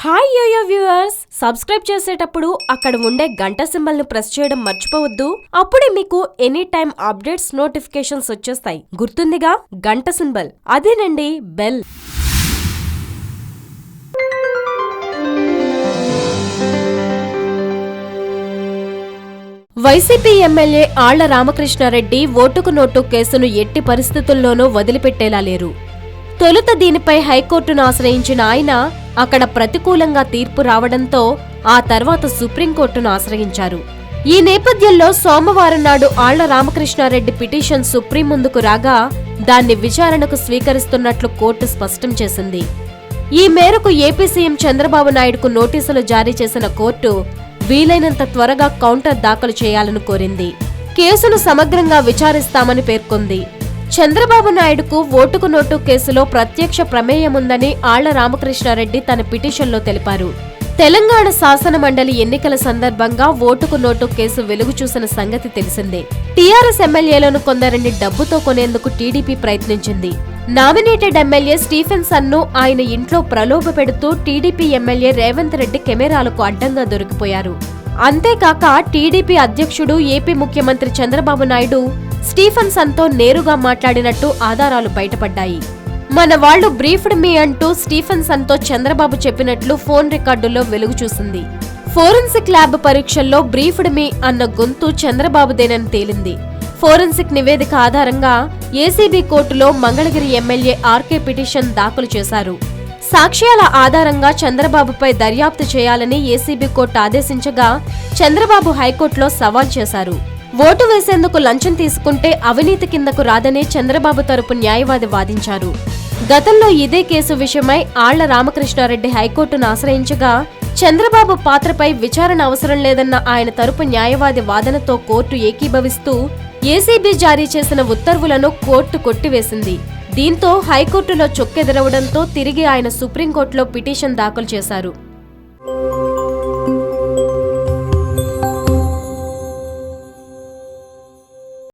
Hi yo-yo viewers, subscribe చేసేటప్పుడు అక్కడ ఉండే గంట సింబల్ ను ప్రెస్ చేయడం మర్చిపోవద్దు. అప్పుడే మీకు ఎనీ టైం అప్డేట్స్ నోటిఫికేషన్స్ వచ్చేస్తాయి. గుర్తుందిగా గంట సింబల్, అదేనండి bell. YCP MLA Alla Ramakrishna Reddy ఓటుకు నోటు కేసును ఎట్టి పరిస్థితుల్లోనూ వదిలిపెట్టేలా లేరు. తొలుత దీనిపై హైకోర్టును ఆశ్రయించిన ఆయన అక్కడ ప్రతికూలంగా తీర్పు రావడంతో ఆ తర్వాత సుప్రీంకోర్టును ఆశ్రయించారు. ఈ నేపథ్యంలో సోమవారం నాడు ఆళ్ల రామకృష్ణారెడ్డి పిటిషన్ సుప్రీం ముందుకు రాగా దాన్ని విచారణకు స్వీకరిస్తున్నట్లు కోర్టు స్పష్టం చేసింది. ఈ మేరకు ఏపీ సీఎం చంద్రబాబు నాయుడుకు నోటీసులు జారీ చేసిన కోర్టు వీలైనంత త్వరగా కౌంటర్ దాఖలు చేయాలని కోరింది. కేసును సమగ్రంగా విచారిస్తామని పేర్కొంది. చంద్రబాబు నాయుడుకు ఓటుకు నోటు కేసులో ప్రత్యక్ష ప్రమేయముందని ఆళ్ల రామకృష్ణారెడ్డి తన పిటిషన్లో తెలిపారు. తెలంగాణ శాసన మండలి ఎన్నికల సందర్భంగా ఓటుకు నోటు కేసు వెలుగు చూసిన సంగతి తెలిసిందే. టీఆర్ఎస్ ఎమ్మెల్యేలను కొందరిని డబ్బుతో కొనేందుకు టీడీపీ ప్రయత్నించింది. నామినేటెడ్ ఎమ్మెల్యే స్టీఫెన్సన్ ను ఆయన ఇంట్లో ప్రలోభ పెడుతూ టీడీపీ ఎమ్మెల్యే రేవంత్ రెడ్డి కెమెరాలకు అడ్డంగా దొరికిపోయారు. అంతేకాక టీడీపీ అధ్యక్షుడు ఏపీ ముఖ్యమంత్రి చంద్రబాబు నాయుడు స్టీఫెన్సన్ తో నేరుగా మాట్లాడినట్టు ఆధారాలు బయటపడ్డాయి. మన వాళ్లు బ్రీఫ్డ్ మీ అంటూ స్టీఫెన్సన్ తో చంద్రబాబు చెప్పినట్లు ఫోన్ రికార్డుల్లో వెలుగు చూసింది. ఫోరెన్సిక్ ల్యాబ్ పరీక్షల్లో బ్రీఫ్డ్ మీ అన్న గొంతు చంద్రబాబుదేనని తేలింది. ఫోరెన్సిక్ నివేదిక ఆధారంగా ఏసీబీ కోర్టులో మంగళగిరి ఎమ్మెల్యే ఆర్కే పిటిషన్ దాఖలు చేశారు. సాక్ష్యాల ఆధారంగా చంద్రబాబుపై దర్యాప్తు చేయాలని ఏసీబీ కోర్టు ఆదేశించగా చంద్రబాబు హైకోర్టులో సవాల్ చేశారు. ఓటు వేసేందుకు లంచం తీసుకుంటే అవినీతి కిందకు రాదని చంద్రబాబు తరపు న్యాయవాది వాదించారు. గతంలో ఇదే కేసు విషయమై ఆళ్ల రామకృష్ణారెడ్డి హైకోర్టును ఆశ్రయించగా చంద్రబాబు పాత్రపై విచారణ అవసరం లేదన్న ఆయన తరపు న్యాయవాది వాదనతో కోర్టు ఏకీభవిస్తూ ఏసీబీ జారీ చేసిన ఉత్తర్వులను కోర్టు కొట్టివేసింది. దీంతో హైకోర్టులో చొక్కెదురవడంతో తిరిగి ఆయన సుప్రీంకోర్టులో పిటిషన్ దాఖలు చేశారు.